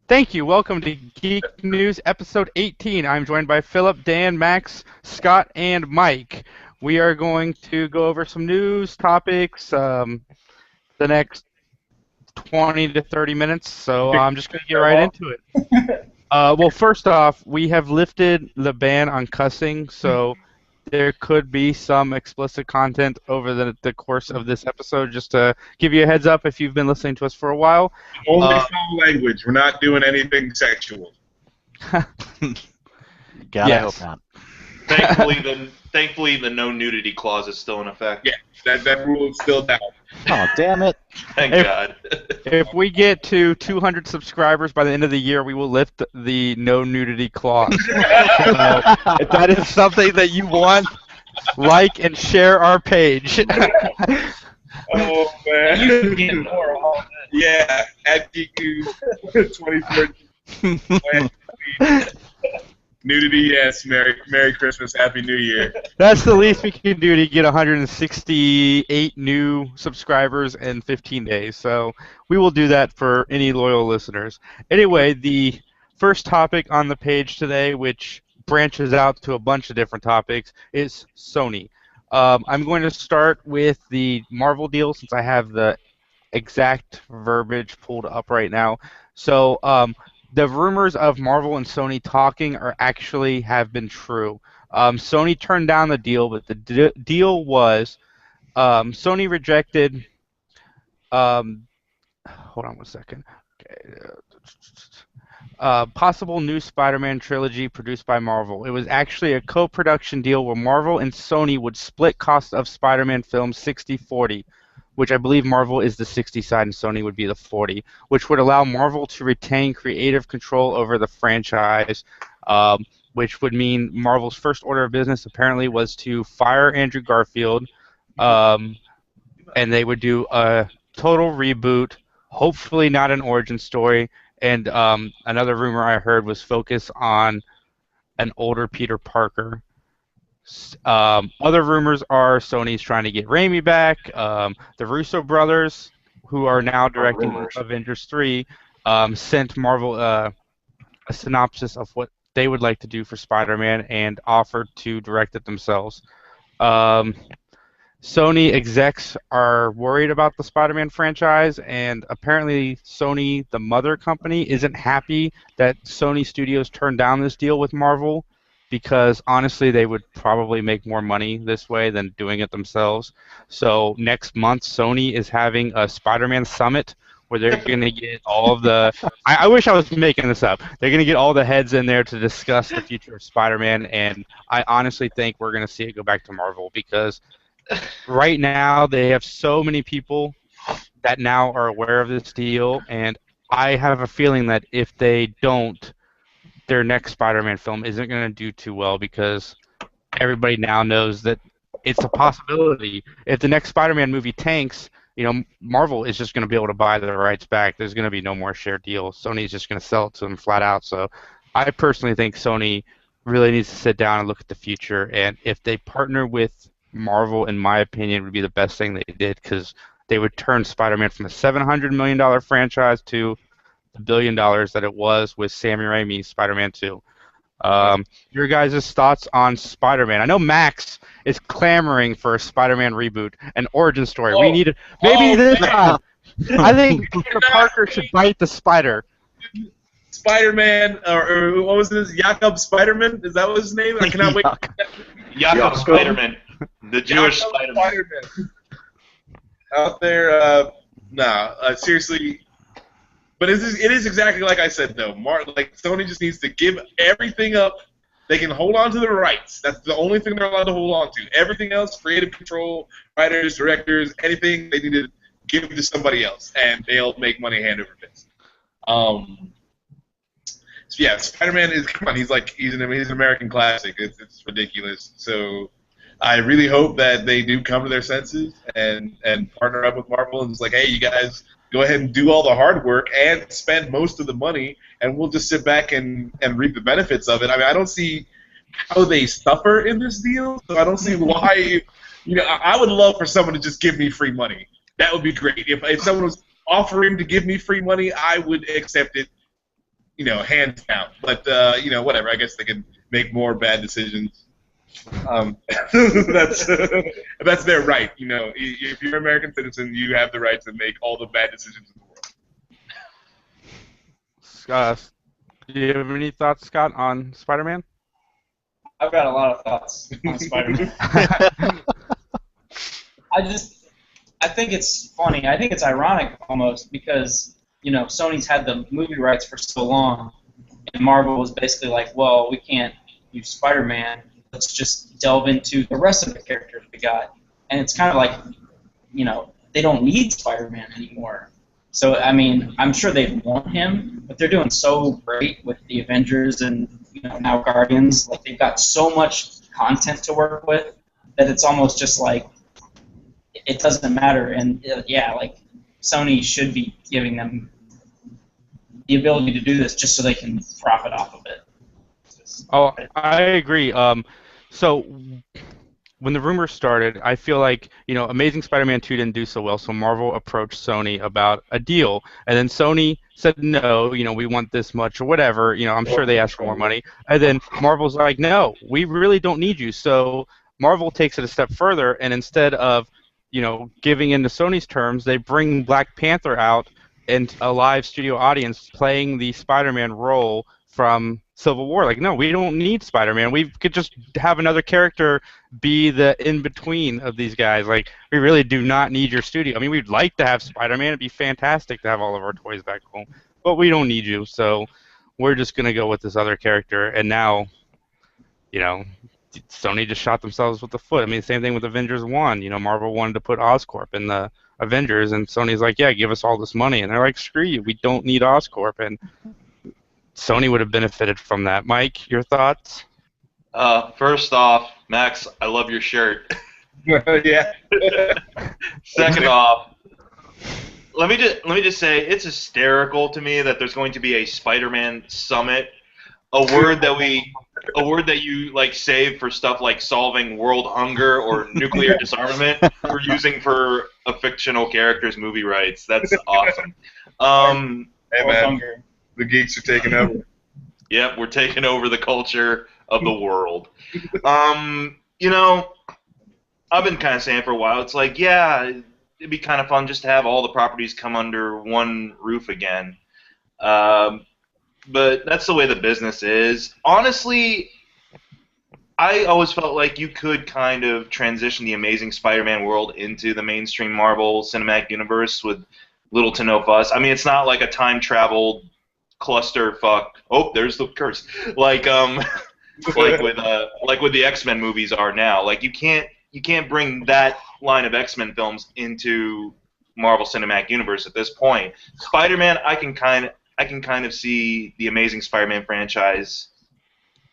Thank you. Welcome to Geek News episode 18. I'm joined by Philip, Dan, Max, Scott, and Mike. We are going to go over some news topics the next 20 to 30 minutes, so I'm just going to get right into it. Well, first off, we have lifted the ban on cussing, so there could be some explicit content over the course of this episode, just to give you a heads up if you've been listening to us for a while. Only foul language. We're not doing anything sexual. God, I hope not. Thankfully, the no nudity clause is still in effect. Yeah, that rule is still down. Oh, damn it. Thank God. If we get to 200 subscribers by the end of the year, we will lift the no nudity clause. So, if that is something that you want, like and share our page. Oh, man. You can get more of all that. Yeah, at Geek News 2014. Nudity, yes. Merry Christmas, Happy New Year. That's the least we can do to get 168 new subscribers in 15 days. So we will do that for any loyal listeners. Anyway, the first topic on the page today, which branches out to a bunch of different topics, is Sony. I'm going to start with the Marvel deal since I have the exact verbiage pulled up right now. So the rumors of Marvel and Sony talking have been true. Sony turned down the deal, but the deal was Sony rejected. Hold on one second. Okay. Possible new Spider-Man trilogy produced by Marvel. It was actually a co-production deal where Marvel and Sony would split costs of Spider-Man films 60-40. Which I believe Marvel is the 60 side and Sony would be the 40, which would allow Marvel to retain creative control over the franchise, which would mean Marvel's first order of business apparently was to fire Andrew Garfield, and they would do a total reboot, hopefully not an origin story, and another rumor I heard was focus on an older Peter Parker. Other rumors are Sony's trying to get Raimi back. The Russo brothers, who are now directing Avengers 3, sent Marvel a synopsis of what they would like to do for Spider-Man and offered to direct it themselves. Sony execs are worried about the Spider-Man franchise, and apparently Sony, the mother company, isn't happy that Sony Studios turned down this deal with Marvel, because honestly they would probably make more money this way than doing it themselves. So next month Sony is having a Spider-Man summit where they're going to get all of the I wish I was making this up. They're going to get all the heads in there to discuss the future of Spider-Man, and I honestly think we're going to see it go back to Marvel because right now they have so many people that now are aware of this deal, and I have a feeling that if they don't, their next Spider-Man film isn't going to do too well because everybody now knows that it's a possibility. If the next Spider-Man movie tanks, Marvel is just going to be able to buy the rights back. There's going to be no more shared deal. Sony's just going to sell it to them flat out. So I personally think Sony really needs to sit down and look at the future. And if they partner with Marvel, in my opinion, would be the best thing they did because they would turn Spider-Man from a $700 million franchise to the $1 billion that it was with Sam Raimi's Spider-Man 2. Your guys' thoughts on Spider-Man? I know Max is clamoring for a Spider-Man reboot, an origin story. We need this time. I think Peter Parker should bite the spider. Spider-Man, or what was this? Jakob Spider-Man? Is that what his name? I cannot wait. Jakob Spider-Man, the Jewish Spider-Man. Out there, seriously. But it is exactly like I said, though. Sony just needs to give everything up. They can hold on to the rights. That's the only thing they're allowed to hold on to. Everything else, creative control, writers, directors, anything, they need to give to somebody else, and they'll make money hand over fist. So yeah, Spider-Man is, come on, he's an American classic. It's ridiculous. So I really hope that they do come to their senses and partner up with Marvel and it's like, hey, you guys, go ahead and do all the hard work and spend most of the money, and we'll just sit back and reap the benefits of it. I mean, I don't see how they suffer in this deal, so I don't see why. I would love for someone to just give me free money. That would be great. If someone was offering to give me free money, I would accept it, hands down. But whatever. I guess they can make more bad decisions. That's that's their right. If you're an American citizen, you have the right to make all the bad decisions in the world. Do you have any thoughts, Scott, on Spider-Man? I've got a lot of thoughts on Spider-Man. I think it's funny. I think it's ironic almost because, Sony's had the movie rights for so long, and Marvel was basically like, well, we can't use Spider-Man. Let's just delve into the rest of the characters we got. And it's kind of like, they don't need Spider-Man anymore. So, I mean, I'm sure they want him, but they're doing so great with the Avengers and, now Guardians. Like, they've got so much content to work with that it's almost just like it doesn't matter. And, Sony should be giving them the ability to do this just so they can profit off of it. Oh, I agree. So when the rumors started, I feel like, Amazing Spider-Man 2 didn't do so well, so Marvel approached Sony about a deal. And then Sony said, no, we want this much or whatever. I'm sure they asked for more money. And then Marvel's like, no, we really don't need you. So Marvel takes it a step further, and instead of, giving into Sony's terms, they bring Black Panther out and a live studio audience playing the Spider-Man role from Civil War. Like, no, we don't need Spider-Man. We could just have another character be the in-between of these guys. Like, we really do not need your studio. I mean, we'd like to have Spider-Man. It'd be fantastic to have all of our toys back home. But we don't need you, so we're just going to go with this other character. And now, Sony just shot themselves with the foot. I mean, same thing with Avengers 1. Marvel wanted to put Oscorp in the Avengers, and Sony's like, yeah, give us all this money. And they're like, screw you, we don't need Oscorp. And Sony would have benefited from that. Mike, your thoughts? First off, Max, I love your shirt. Yeah. Second off, let me just say it's hysterical to me that there's going to be a Spider-Man summit, a word that you like save for stuff like solving world hunger or nuclear disarmament. We're using for a fictional character's movie rights. That's awesome. Hey man, the geeks are taking over. Yep, we're taking over the culture of the world. I've been kind of saying for a while, it's like, yeah, it'd be kind of fun just to have all the properties come under one roof again. But that's the way the business is. Honestly, I always felt like you could kind of transition the Amazing Spider-Man world into the mainstream Marvel Cinematic Universe with little to no fuss. I mean, it's not like a time travel clusterfuck. Oh, there's the curse. Like with the X-Men movies are now. Like you can't bring that line of X-Men films into Marvel Cinematic Universe at this point. Spider-Man, I can kind of see the Amazing Spider-Man franchise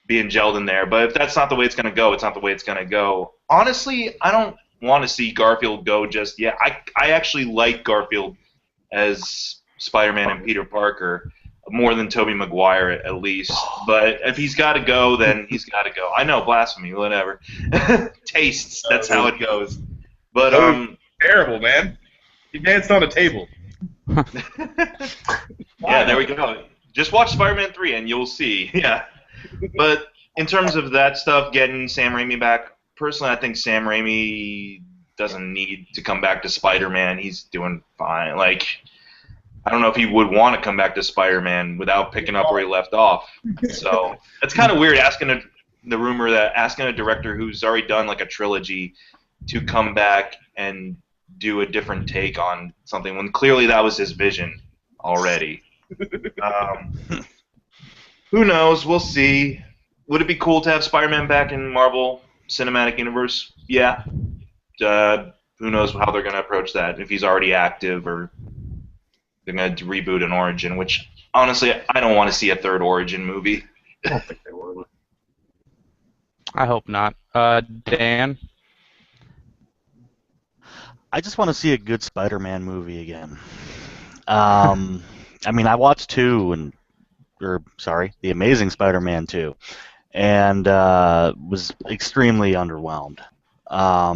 being gelled in there, but if that's not the way it's going to go, it's not the way it's going to go. Honestly, I don't want to see Garfield go just yet. I actually like Garfield as Spider-Man and Peter Parker more than Tobey Maguire at least. But if he's got to go, then he's got to go. I know, blasphemy, whatever. Tastes, that's how it goes. But terrible, man. He danced on a table. Yeah, there we go. Just watch Spider-Man 3 and you'll see. Yeah. But in terms of that stuff, getting Sam Raimi back, personally, I think Sam Raimi doesn't need to come back to Spider-Man. He's doing fine. Like, I don't know if he would want to come back to Spider-Man without picking up where he left off. So it's kind of weird asking a director who's already done like a trilogy to come back and do a different take on something when clearly that was his vision already. Who knows? We'll see. Would it be cool to have Spider-Man back in Marvel Cinematic Universe? Yeah. Who knows how they're going to approach that, if he's already active or they're going to reboot an Origin, which, honestly, I don't want to see a third Origin movie. I don't think they will. I hope not. Dan? I just want to see a good Spider-Man movie again. I mean, I watched The Amazing Spider-Man 2, and was extremely underwhelmed. I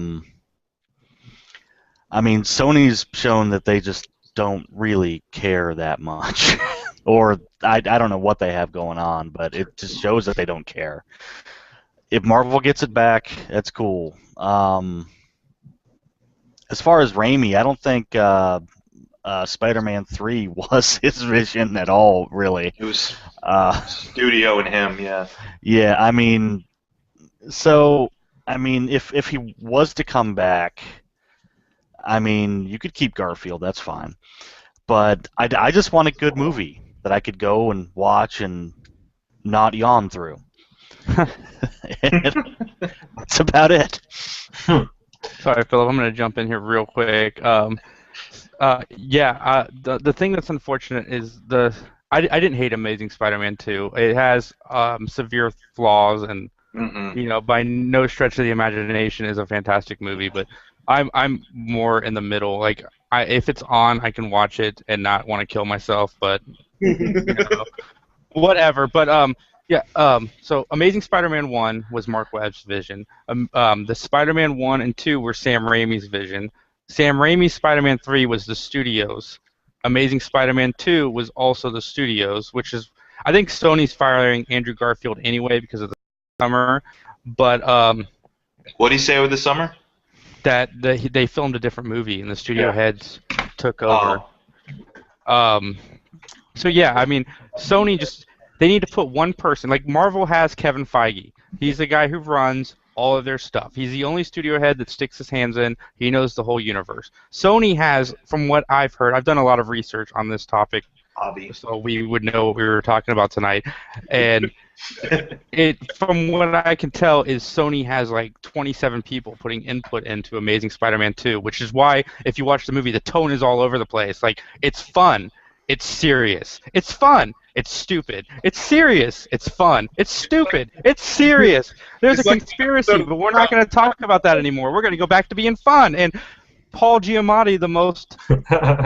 mean, Sony's shown that they just don't really care that much. Or I don't know what they have going on, but it just shows that they don't care. If Marvel gets it back, that's cool. As far as Raimi, I don't think Spider-Man 3 was his vision at all, really. It was Uh, studio and him, yeah. yeah, if he was to come back, you could keep Garfield, that's fine. But I just want a good movie that I could go and watch and not yawn through. That's about it. Sorry, Philip. I'm going to jump in here real quick. The thing that's unfortunate is I didn't hate Amazing Spider-Man 2. It has severe flaws, and by no stretch of the imagination is a fantastic movie. But I'm more in the middle. Like if it's on, I can watch it and not want to kill myself. But whatever. But so Amazing Spider-Man 1 was Mark Webb's vision. The Spider-Man 1 and 2 were Sam Raimi's vision. Sam Raimi's Spider-Man 3 was the studio's. Amazing Spider-Man 2 was also the studio's, which is, I think Sony's firing Andrew Garfield anyway because of the summer. But what did he say over the summer? That they filmed a different movie and the studio heads took over. Sony they need to put one person. Like Marvel has Kevin Feige. He's the guy who runs all of their stuff. He's the only studio head that sticks his hands in. He knows the whole universe. Sony has, from what I've heard, I've done a lot of research on this topic, so we would know what we were talking about tonight. And from what I can tell, is Sony has like 27 people putting input into Amazing Spider-Man 2, which is why if you watch the movie, the tone is all over the place. Like it's fun. It's serious. It's fun. It's stupid. It's serious. It's fun. It's stupid. It's serious. There's a conspiracy, but we're not going to talk about that anymore. We're going to go back to being fun. And Paul Giamatti, the most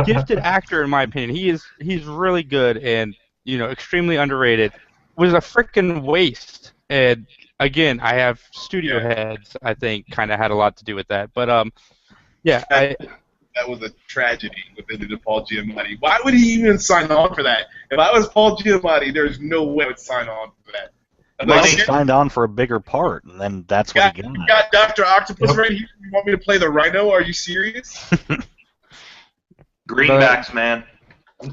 gifted actor in my opinion, he's really good and extremely underrated, was a freaking waste. And again, I have studio heads. I think kind of had a lot to do with that. But that was a tragedy within the Paul Giamatti. Why would he even sign on for that? If I was Paul Giamatti, there's no way I would sign on for that. He signed on for a bigger part, and then that's what he got. You got Dr. Octopus right here. You want me to play the Rhino? Are you serious? Greenbacks, man.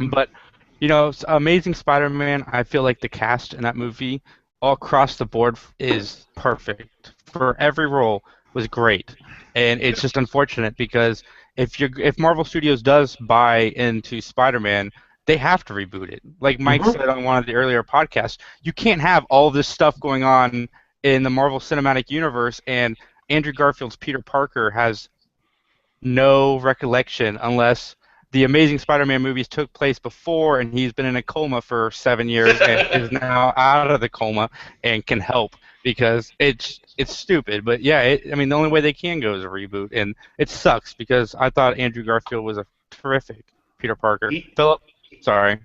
But, Amazing Spider-Man, I feel like the cast in that movie, all across the board, is perfect. For every role, was great. And it's just unfortunate because if Marvel Studios does buy into Spider-Man, they have to reboot it. Like Mike said on one of the earlier podcasts, you can't have all this stuff going on in the Marvel Cinematic Universe and Andrew Garfield's Peter Parker has no recollection unless the Amazing Spider-Man movies took place before and he's been in a coma for 7 years and is now out of the coma and can help because it's stupid. But the only way they can go is a reboot, and it sucks because I thought Andrew Garfield was a terrific Peter Parker. Philip, sorry.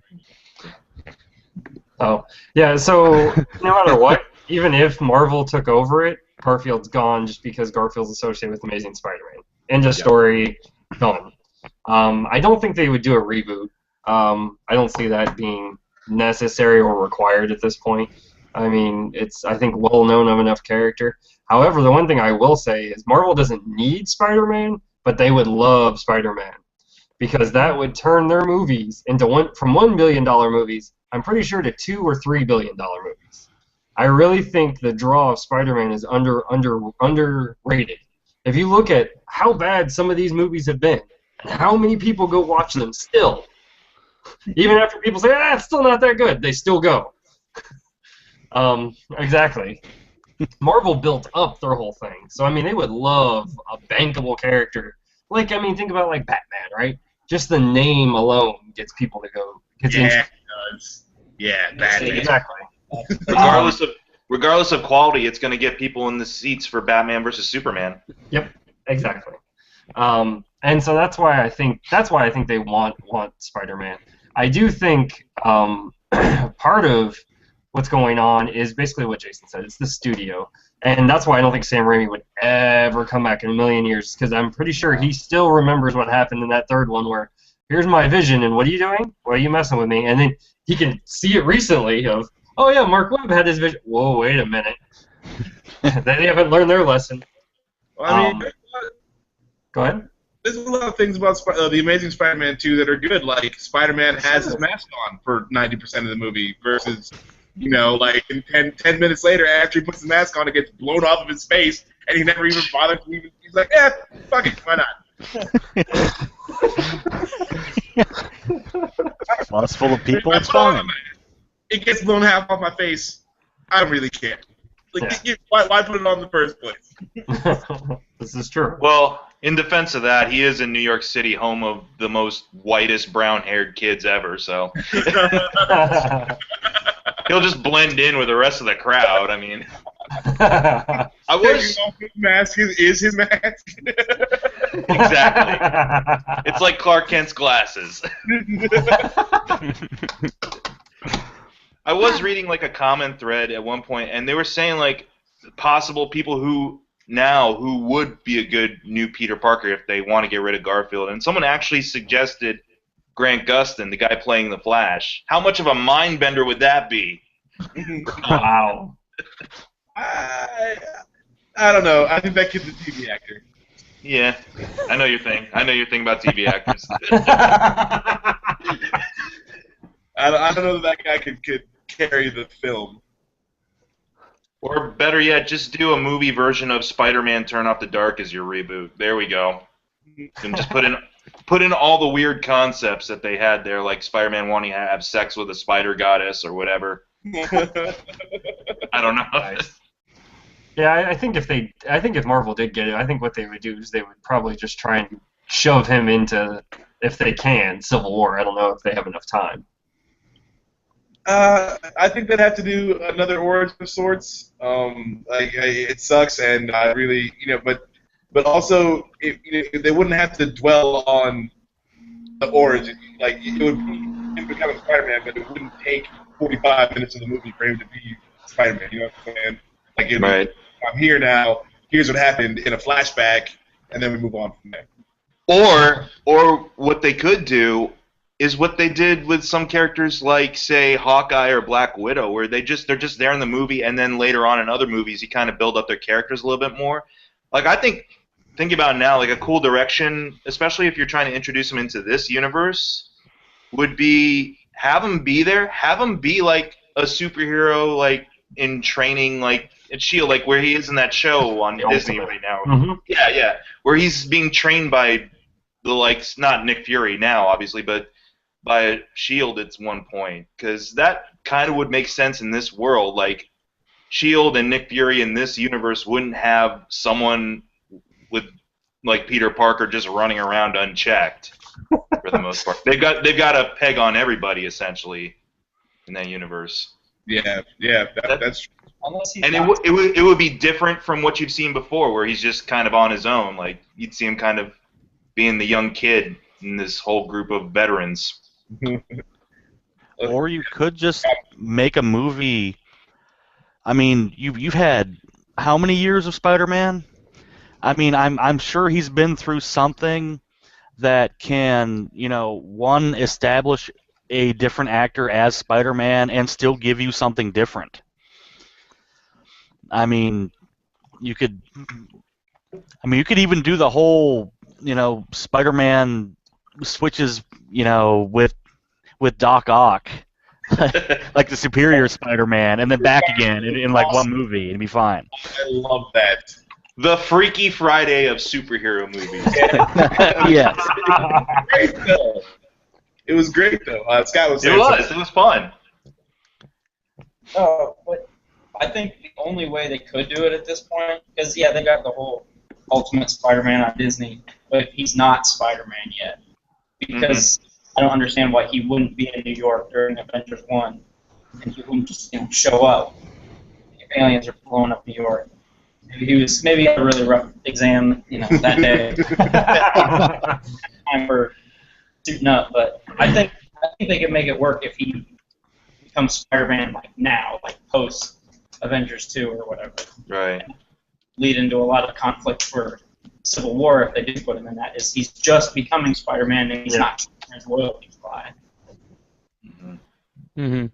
Oh, yeah, so no matter what, even if Marvel took over it, Garfield's gone just because Garfield's associated with Amazing Spider-Man. End of story, gone. I don't think they would do a reboot. I don't see that being necessary or required at this point. It's, I think, well-known of enough character. However, the one thing I will say is Marvel doesn't need Spider-Man, but they would love Spider-Man because that would turn their movies into from $1 billion movies, I'm pretty sure, to $2 or $3 billion movies. I really think the draw of Spider-Man is underrated. If you look at how bad some of these movies have been, and how many people go watch them still, even after people say, it's still not that good, they still go. Exactly. Marvel built up their whole thing. So, they would love a bankable character. Like, think about, like, Batman, right? Just the name alone gets people to go. It does. Yeah, Batman. Exactly. Regardless of quality, it's going to get people in the seats for Batman versus Superman. Yep, exactly. And so that's why I think they want Spider-Man. I do think part of what's going on is basically what Jason said. It's the studio. And that's why I don't think Sam Raimi would ever come back in a million years, because I'm pretty sure he still remembers what happened in that third one where here's my vision, and what are you doing? Why are you messing with me? And then he can see it recently of, oh yeah, Mark Webb had his vision. Whoa, wait a minute. They haven't learned their lesson. Well, I mean, Go ahead. there's a lot of things about the Amazing Spider-Man 2 that are good. Like Spider-Man has his mask on for 90% of the movie, versus, you know, like in 10 minutes later, after he puts the mask on, it gets blown off of his face, and he never even bothers to even. He's like, fuck it, why not? Well, it's full of people. I It's put on fine. the mask. It gets blown half off my face. I don't really care. Like, Yeah. why put it on in the first place? This is true. Well, in defense of that, he is in New York City, home of the most whitest brown-haired kids ever. So he'll just blend in with the rest of the crowd. I mean, I was His mask is his mask. exactly. It's like Clark Kent's glasses. I was reading like a comment thread at one point, and they were saying like possible people who would be a good new Peter Parker if they want to get rid of Garfield, and someone actually suggested Grant Gustin, the guy playing the Flash. How much of a mind bender would that be? Wow. I don't know. I think that kid's a TV actor. Yeah, I know your thing. I know your thing about TV actors. I don't know that guy could carry the film. Or better yet, just do a movie version of Spider-Man Turn Off the Dark as your reboot. There we go. And just put in all the weird concepts that they had there, like Spider-Man wanting to have sex with a spider goddess or whatever. I don't know. Nice. Yeah, I think if Marvel did get it, I think what they would do is they would probably just try and shove him into, if they can, Civil War. I don't know if they have enough time. I think they'd have to do another origin of sorts. It sucks, and I really, but also, they wouldn't have to dwell on the origin. Like, it would be him becoming Spider-Man, but it wouldn't take 45 minutes of the movie for him to be Spider-Man. You know what I'm saying? Like, it'd be, I'm here now. Here's what happened in a flashback, and then we move on from there. Or what they could do is what they did with some characters like, say, Hawkeye or Black Widow, where they're just there in the movie, and then later on in other movies you kind of build up their characters a little bit more. Like, I think, thinking about it now, like a cool direction, especially if you're trying to introduce them into this universe, would be have them be there, have them be like a superhero, like in training, like at S.H.I.E.L.D., like where he is in that show on Disney right now. Mm-hmm. Yeah, where he's being trained by the likes, not Nick Fury now, obviously, but by S.H.I.E.L.D. at one point, because that kind of would make sense in this world. Like, S.H.I.E.L.D. and Nick Fury in this universe wouldn't have someone with like Peter Parker just running around unchecked for the most part. They've got a peg on everybody essentially in that universe. Yeah, that's. And it would be different from what you've seen before, where he's just kind of on his own. Like, you'd see him kind of being the young kid in this whole group of veterans. Or you could just make a movie. I mean, you've had how many years of Spider-Man? I mean, I'm sure he's been through something that can, one, establish a different actor as Spider-Man and still give you something different. I mean, you could even do the whole, Spider-Man switches, with Doc Ock, like the Superior Spider-Man, and then back again in like one movie, and it'd be fine. I love that. The Freaky Friday of superhero movies. Yes. It was great though. Scott was saying It was fun. But I think the only way they could do it at this point, because they got the whole Ultimate Spider-Man on Disney, but he's not Spider-Man yet, because I don't understand why he wouldn't be in New York during Avengers 1, and he wouldn't just show up if aliens are blowing up New York. Maybe he had a really rough exam, that day. Time for suiting up, but I think they could make it work if he becomes Spider-Man like now, like post Avengers 2 or whatever. Right. Lead into a lot of conflict for Civil War if they do put him in that. Is he's just becoming Spider-Man and he's not There's loyalty to buy. Mm-hmm.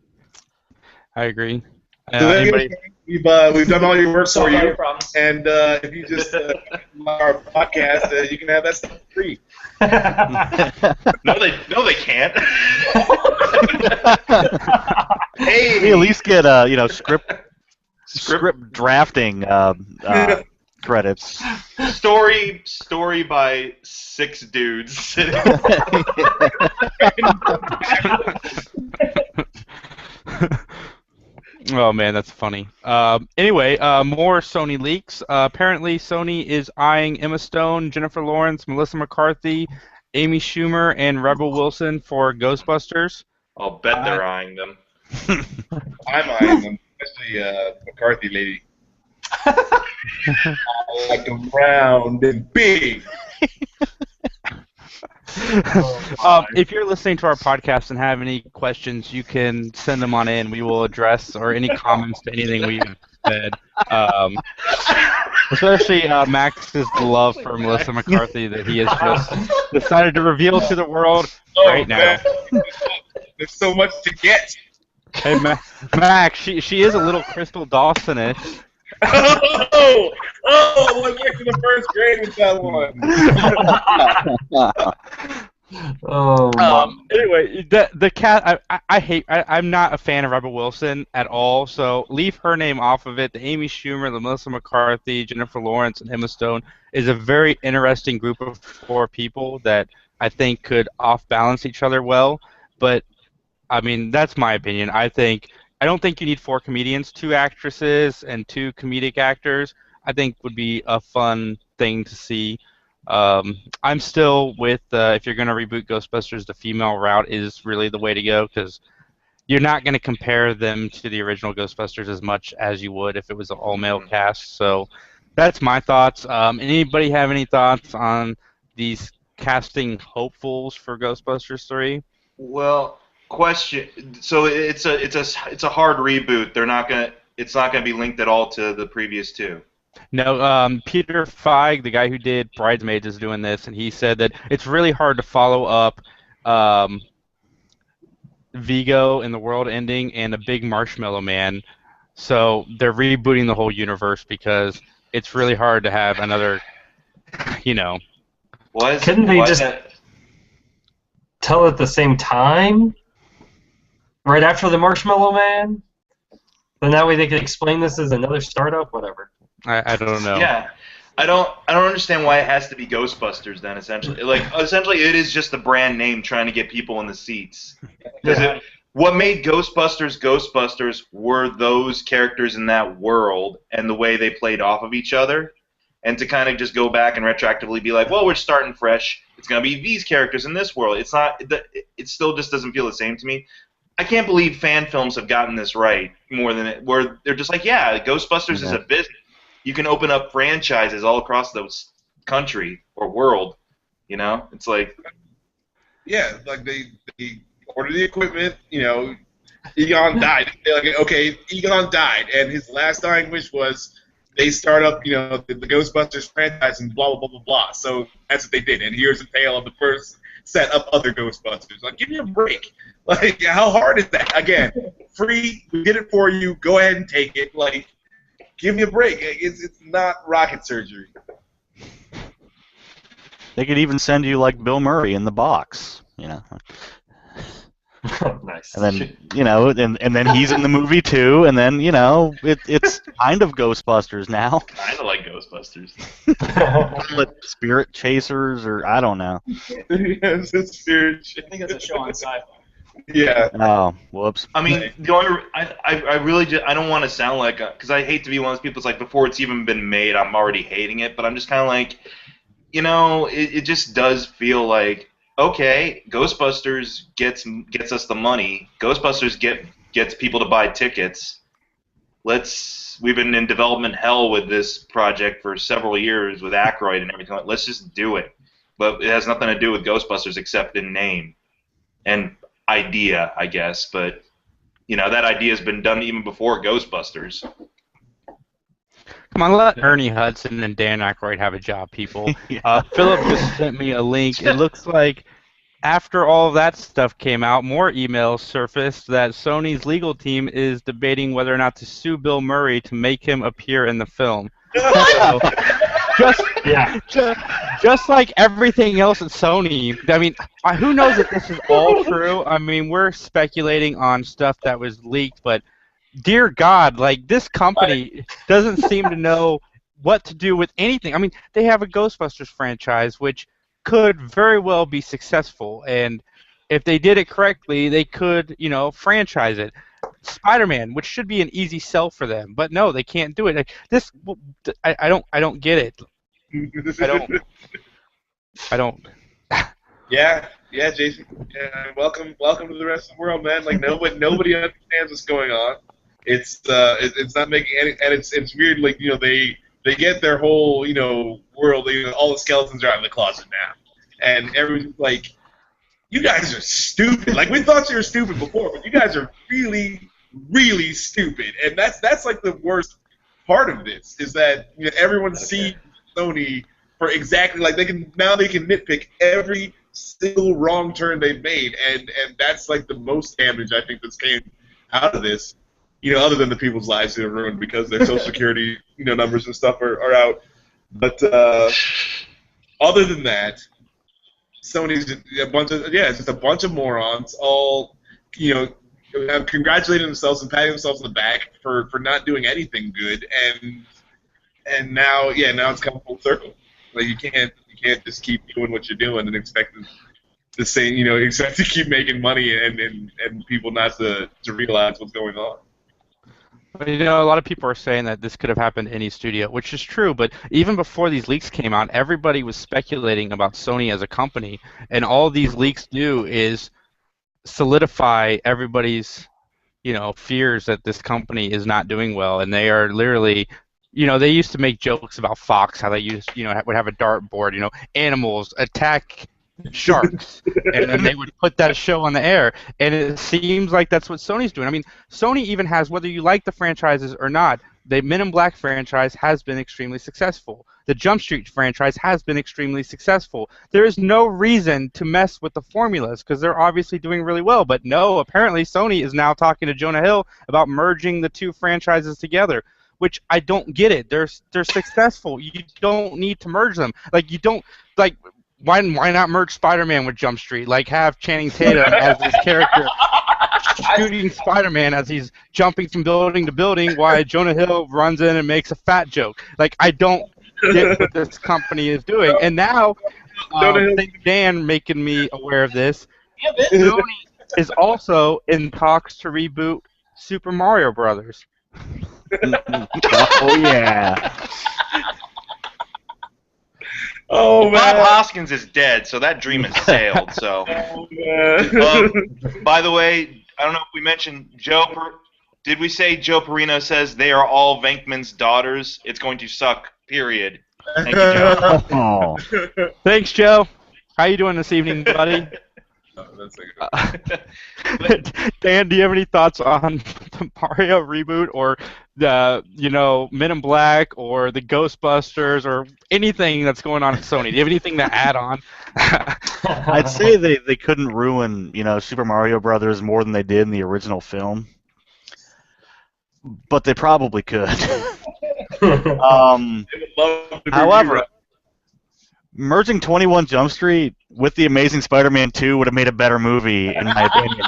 I agree. So there you Anybody? go. We've done all your work for Solve all you, your problems. and if you just our podcast, you can have that stuff free. No, they can't. Hey, We at least get script drafting credits. story by 6 dudes sitting. Oh man, that's funny. Anyway, more Sony leaks. Apparently, Sony is eyeing Emma Stone, Jennifer Lawrence, Melissa McCarthy, Amy Schumer, and Rebel Wilson for Ghostbusters. I'll bet they're eyeing them. I'm eyeing them, especially McCarthy lady. I like them round and big. If you're listening to our podcast and have any questions, you can send them on in. We will address or any comments to anything we said. Especially Max's love for Melissa McCarthy that he has just decided to reveal to the world right now. Man. There's so much to get. Hey, Max, she is a little Crystal Dawson-ish. Oh, I went back to the first grade with that one. Oh, Anyway, the cat. I'm not a fan of Rebel Wilson at all. So leave her name off of it. The Amy Schumer, the Melissa McCarthy, Jennifer Lawrence, and Emma Stone is a very interesting group of 4 people that I think could off-balance each other well. But I mean, that's my opinion. I don't think you need 4 comedians, 2 actresses, and 2 comedic actors. I think would be a fun thing to see. I'm still with if you're going to reboot Ghostbusters, the female route is really the way to go because you're not going to compare them to the original Ghostbusters as much as you would if it was an all-male cast. So that's my thoughts. Anybody have any thoughts on these casting hopefuls for Ghostbusters 3? Well, question. So it's a hard reboot. It's not gonna be linked at all to the previous 2. No, Peter Feig, the guy who did Bridesmaids, is doing this, and he said that it's really hard to follow up Vigo and the World Ending and a Big Marshmallow Man. So they're rebooting the whole universe because it's really hard to have another, couldn't they just tell at the same time? Right after the Marshmallow Man? Then that way they could explain this as another startup, whatever. I don't know. Yeah, I don't understand why it has to be Ghostbusters then. Essentially, it is just the brand name trying to get people in the seats. What made Ghostbusters Ghostbusters were those characters in that world and the way they played off of each other, and to kind of just go back and retroactively be like, well, we're starting fresh. It's gonna be these characters in this world. It's not. It still just doesn't feel the same to me. I can't believe fan films have gotten this right more than it. Where they're just like, yeah, Ghostbusters is a business. You can open up franchises all across the country or world. It's like, yeah, like they order the equipment. Egon died. They're like, okay, Egon died, and his last dying wish was they start up, the Ghostbusters franchise and blah blah blah blah blah. So that's what they did, and here's a tale of the first set of other Ghostbusters. Like, give me a break. Like, how hard is that? Again, free. We did it for you. Go ahead and take it. Like, give me a break. It's not rocket surgery. They could even send you like Bill Murray in the box, Nice. And then and then he's in the movie too, and then it's kind of Ghostbusters now. kind of like Ghostbusters. Call it Spirit Chasers, or I don't know. Yes, it's spirit. I think it's a show on Sci-Fi. Yeah. Oh, whoops. I mean, I really just, I don't want to sound like because I hate to be one of those people. It's like before it's even been made, I'm already hating it. But I'm just kind of like, it just does feel like, okay, Ghostbusters gets us the money. Ghostbusters gets people to buy tickets. We've been in development hell with this project for several years with Aykroyd and everything. Let's just do it. But it has nothing to do with Ghostbusters except in name and idea, I guess. But that idea has been done even before Ghostbusters. Come on, let Ernie Hudson and Dan Aykroyd have a job, people. Philip just sent me a link. It looks like after all of that stuff came out, more emails surfaced that Sony's legal team is debating whether or not to sue Bill Murray to make him appear in the film. So, just, Yeah. just like everything else at Sony, I mean, who knows if this is all true? I mean, we're speculating on stuff that was leaked, but dear God, like, this company doesn't seem to know what to do with anything. I mean, they have a Ghostbusters franchise, which could very well be successful, and if they did it correctly, they could, franchise it. Spider-Man, which should be an easy sell for them, but no, they can't do it. Like, I don't get it. I don't. Yeah, Jason. Yeah, welcome to the rest of the world, man. Like nobody understands what's going on. It's not making any, and it's weird. Like they get their whole world. All the skeletons are out in the closet now, and everyone's like, you guys are stupid. Like we thought you were stupid before, but you guys are really, really stupid. And that's like the worst part of this is that everyone sees Sony for exactly like they can nitpick every single wrong turn they've made, and that's like the most damage I think that's came out of this. Other than the people's lives that are ruined because their Social Security numbers and stuff are out. But other than that, Sony's it's just a bunch of morons all congratulating themselves and patting themselves on the back for not doing anything good, and now it's come full circle. Like you can't just keep doing what you're doing and expect the same expect to keep making money and people not to realize what's going on. A lot of people are saying that this could have happened in any studio, which is true, but even before these leaks came out, everybody was speculating about Sony as a company, and all these leaks do is solidify everybody's, fears that this company is not doing well, and they are literally, they used to make jokes about Fox, how they would have a dartboard, animals attack sharks, and then they would put that show on the air, and it seems like that's what Sony's doing. I mean, Sony even has, whether you like the franchises or not, the Men in Black franchise has been extremely successful. The Jump Street franchise has been extremely successful. There is no reason to mess with the formulas because they're obviously doing really well, but no, apparently Sony is now talking to Jonah Hill about merging the two franchises together, which I don't get it. They're successful. You don't need to merge them. Why not merge Spider-Man with Jump Street? Like, have Channing Tatum as his character shooting Spider-Man as he's jumping from building to building while Jonah Hill runs in and makes a fat joke. Like, I don't get what this company is doing. And now, thank Dan making me aware of this, Sony is also in talks to reboot Super Mario Brothers. Oh, yeah. Oh, man. Bob Hoskins is dead, so that dream has sailed. So, by the way, I don't know if we mentioned Joe. Did we say Joe Perino says they are all Venkman's daughters? It's going to suck. Period. Thank you, Joe. Oh. Thanks, Joe. How you doing this evening, buddy? Dan, do you have any thoughts on the Mario reboot or the Men in Black or the Ghostbusters or anything that's going on at Sony? Do you have anything to add on? I'd say they couldn't ruin Super Mario Brothers more than they did in the original film, but they probably could. However, merging 21 Jump Street with The Amazing Spider-Man 2 would have made a better movie, in my opinion.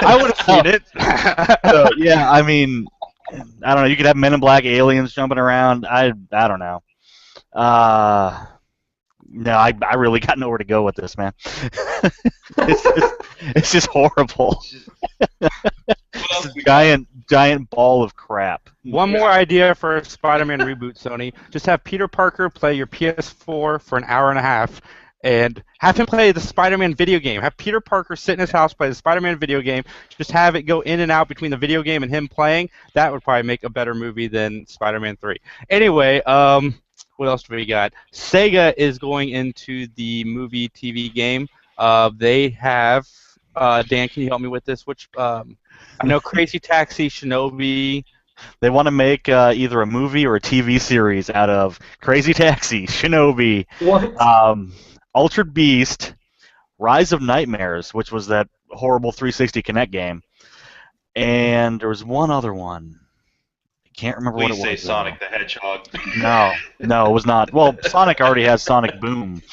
I would have seen it. So, yeah, I mean, I don't know. You could have Men in Black aliens jumping around. I don't know. No, I really got nowhere to go with this, man. It's just horrible. It's a giant ball of crap. One more idea for a Spider-Man reboot, Sony. Just have Peter Parker play your PS4 for an hour and a half, and have him play the Spider-Man video game. Have Peter Parker sit in his house, play the Spider-Man video game. Just have it go in and out between the video game and him playing. That would probably make a better movie than Spider-Man 3. Anyway, what else do we got? Sega is going into the movie TV game. They have, Dan, can you help me with this? I know Crazy Taxi, Shinobi. They want to make either a movie or a TV series out of Crazy Taxi, Shinobi, What? Altered Beast, Rise of Nightmares, which was that horrible 360 Kinect game, and there was one other one. I can't remember what it was. Please say Sonic the Hedgehog. No, it was not. Well, Sonic already has Sonic Boom.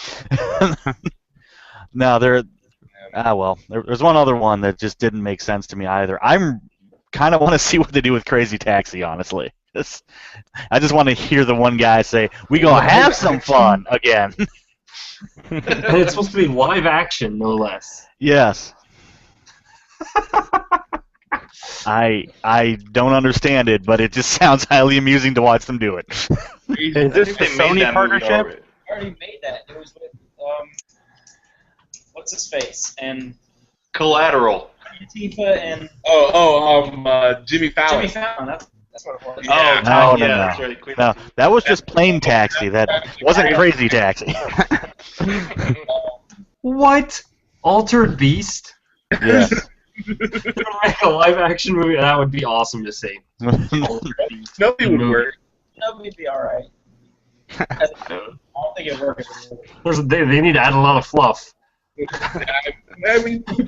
No, there's one other one that just didn't make sense to me either. I'm kind of want to see what they do with Crazy Taxi, honestly. I just want to hear the one guy say, "We gonna have some fun again." And it's supposed to be live action, no less. Yes. I don't understand it, but it just sounds highly amusing to watch them do it. Is this the They made Sony that movie partnership? already. I already made that. It was with what's his face and Collateral. Tifa and Jimmy Fallon. Jimmy Fallon. That's what it was. Yeah. No, yeah, no. that's right. Queen No, that was just plain Taxi. That wasn't Crazy Taxi. What? Altered Beast? Yes. Make a live action movie? That would be awesome to see. Altered Beast. Nobody would work. That would be all right. I don't think it works. They need to add a lot of fluff. I mean, you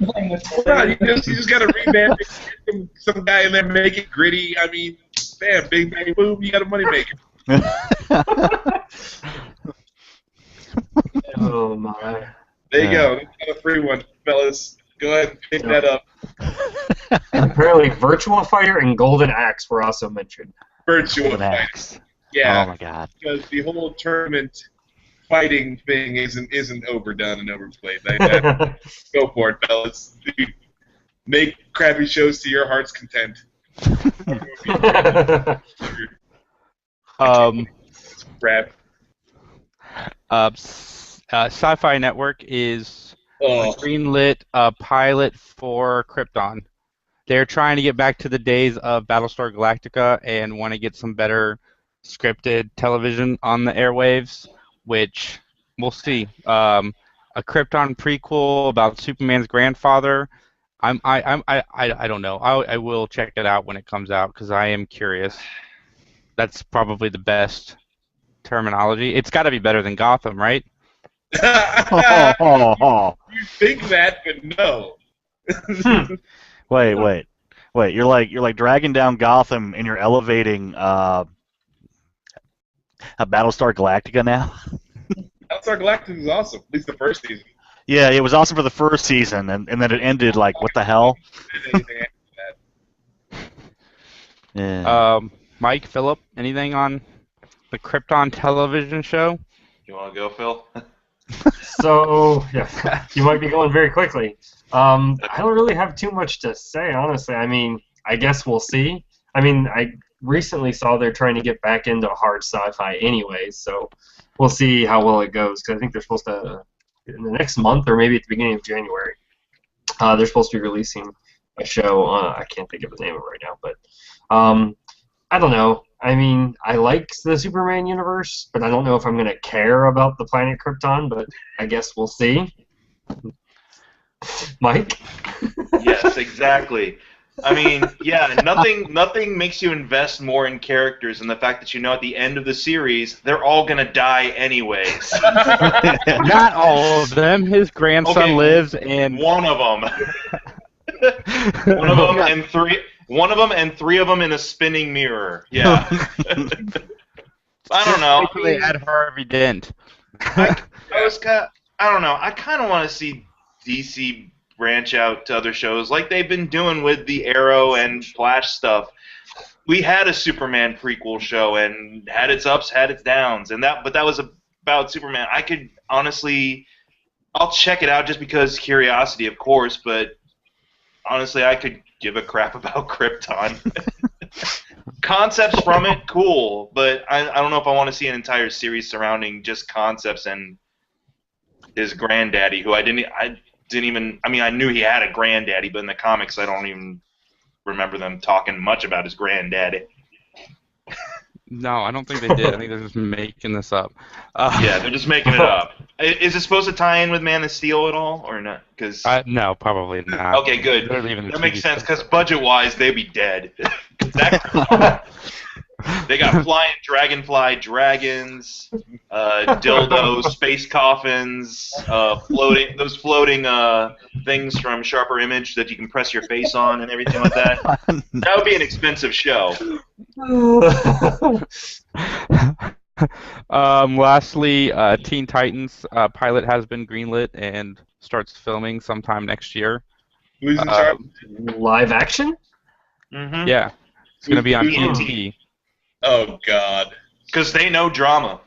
just gotta revamp it, get some guy in there, make it gritty. I mean, bam, big bang, boom, you got a money maker. Oh my. There you go. That's a free one, fellas. Go ahead and pick that up. And apparently, Virtua Fighter and Golden Axe were also mentioned. Virtual Golden fight. Axe. Yeah, Oh my God. because the whole tournament fighting thing isn't overdone and overplayed. Go for it, fellas. Dude, make crappy shows to your heart's content. Crap. Sci-Fi Network is Oh, greenlit a pilot for Krypton. They're trying to get back to the days of Battlestar Galactica and want to get some better scripted television on the airwaves, which we'll see. A Krypton prequel about Superman's grandfather. I don't know. I will check it out when it comes out because I am curious. That's probably the best terminology. It's got to be better than Gotham, right? you think that, but no. Wait. You're like dragging down Gotham and you're elevating a Battlestar Galactica now. Battlestar Galactica is awesome. At least the first season. Yeah, it was awesome for the first season, and then it ended like, what the hell? Anything after that. Yeah. Mike, Philip, anything on the Krypton television show? You want to go, Phil? So, yeah, you might be going very quickly. I don't really have too much to say, honestly. I mean, I guess we'll see. I mean, I recently saw they're trying to get back into hard sci-fi anyways, so we'll see how well it goes, because I think they're supposed to, in the next month or maybe at the beginning of January, they're supposed to be releasing a show. I can't think of the name of it right now, but I don't know. I mean, I like the Superman universe, but I don't know if I'm going to care about the planet Krypton, but I guess we'll see. Mike? Yes, exactly. I mean, yeah, nothing makes you invest more in characters than the fact that you know at the end of the series they're all gonna die anyways. Not all of them. His grandson Okay, lives, and one of them. One of them and three. One of them and three of them in a spinning mirror. Yeah. I don't know. They had Harvey Dent. I don't know. I kind of want to see DC branch out to other shows like they've been doing with the Arrow and Flash stuff. We had a Superman prequel show and had its ups, had its downs, but that was about Superman. I could honestly, I'll check it out just because curiosity, of course, but honestly, I could give a crap about Krypton. Concepts from it, cool, but I don't know if I want to see an entire series surrounding just concepts and his granddaddy, who I didn't even. I mean, I knew he had a granddaddy, but in the comics, I don't even remember them talking much about his granddaddy. No, I don't think they did. I think they're just making this up. Yeah, they're just making it up. Is it supposed to tie in with Man of Steel at all, or not? Because no, probably not. okay, good. They're leaving the That makes TV sense stuff. because budget-wise, they'd be dead. They got flying dragonfly dragons, dildos, space coffins, floating things from Sharper Image that you can press your face on and everything like that. That would be an expensive show. Lastly, Teen Titans pilot has been greenlit and starts filming sometime next year. Who's in charge? Live action? Mm-hmm. Yeah, it's going to be on Who's- TNT. Oh God. Because they know drama.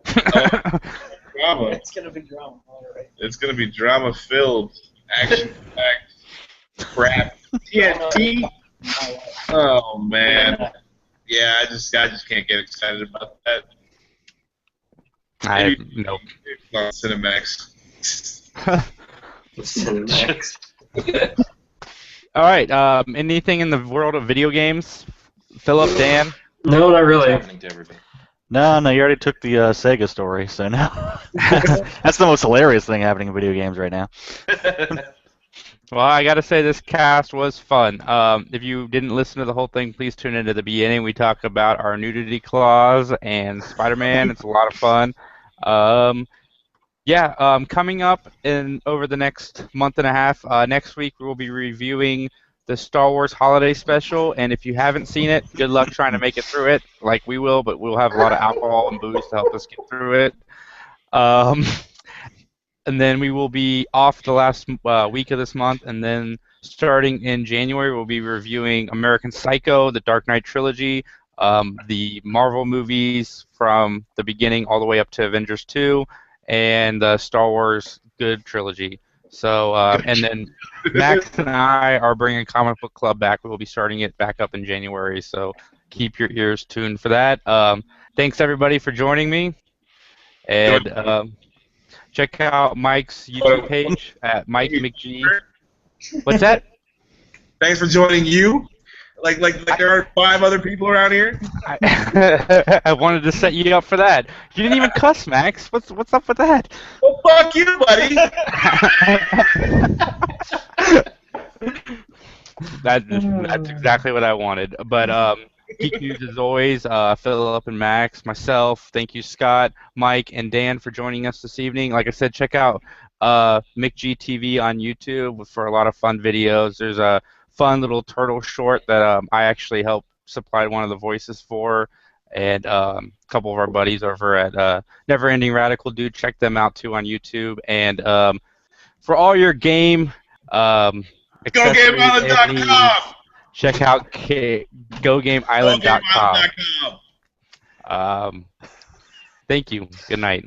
Drama. It's gonna be drama. All right. It's gonna be drama filled, action packed crap. TNT. Oh man. Yeah, I just can't get excited about that. I nope. It's on Cinemax. Cinemax. All right. Anything in the world of video games? Philip, Dan. No, not What's really. happening to everybody? No, you already took the Sega story, so no. That's the most hilarious thing happening in video games right now. Well, I got to say this cast was fun. If you didn't listen to the whole thing, please tune into the beginning. We talk about our nudity clause and Spider-Man. It's a lot of fun. Coming up over the next month and a half, next week we'll be reviewing the Star Wars Holiday Special, and if you haven't seen it, good luck trying to make it through it, like we will, but we'll have a lot of alcohol and booze to help us get through it. And then we will be off the last week of this month, and then starting in January, we'll be reviewing American Psycho, the Dark Knight trilogy, the Marvel movies from the beginning all the way up to Avengers 2, and the Star Wars Good trilogy. So, and then Max and I are bringing Comic Book Club back. We will be starting it back up in January, so keep your ears tuned for that. Thanks, everybody, for joining me. And check out Mike's YouTube page at Mike McG. What's that? Thanks for joining you. Like there are 5 other people around here. I wanted to set you up for that. You didn't even cuss, Max. What's up with that? Well, fuck you, buddy. That's exactly what I wanted. But Geek News as always, Philip and Max, myself, thank you Scott, Mike, and Dan for joining us this evening. Like I said, check out McGTV on YouTube for a lot of fun videos. There's a fun little turtle short that I actually helped supply one of the voices for, and a couple of our buddies over at Never Ending Radical Dude, check them out too on YouTube. And for all your game GoGameIsland.com. check out GoGameIsland.com. Thank you. Good night.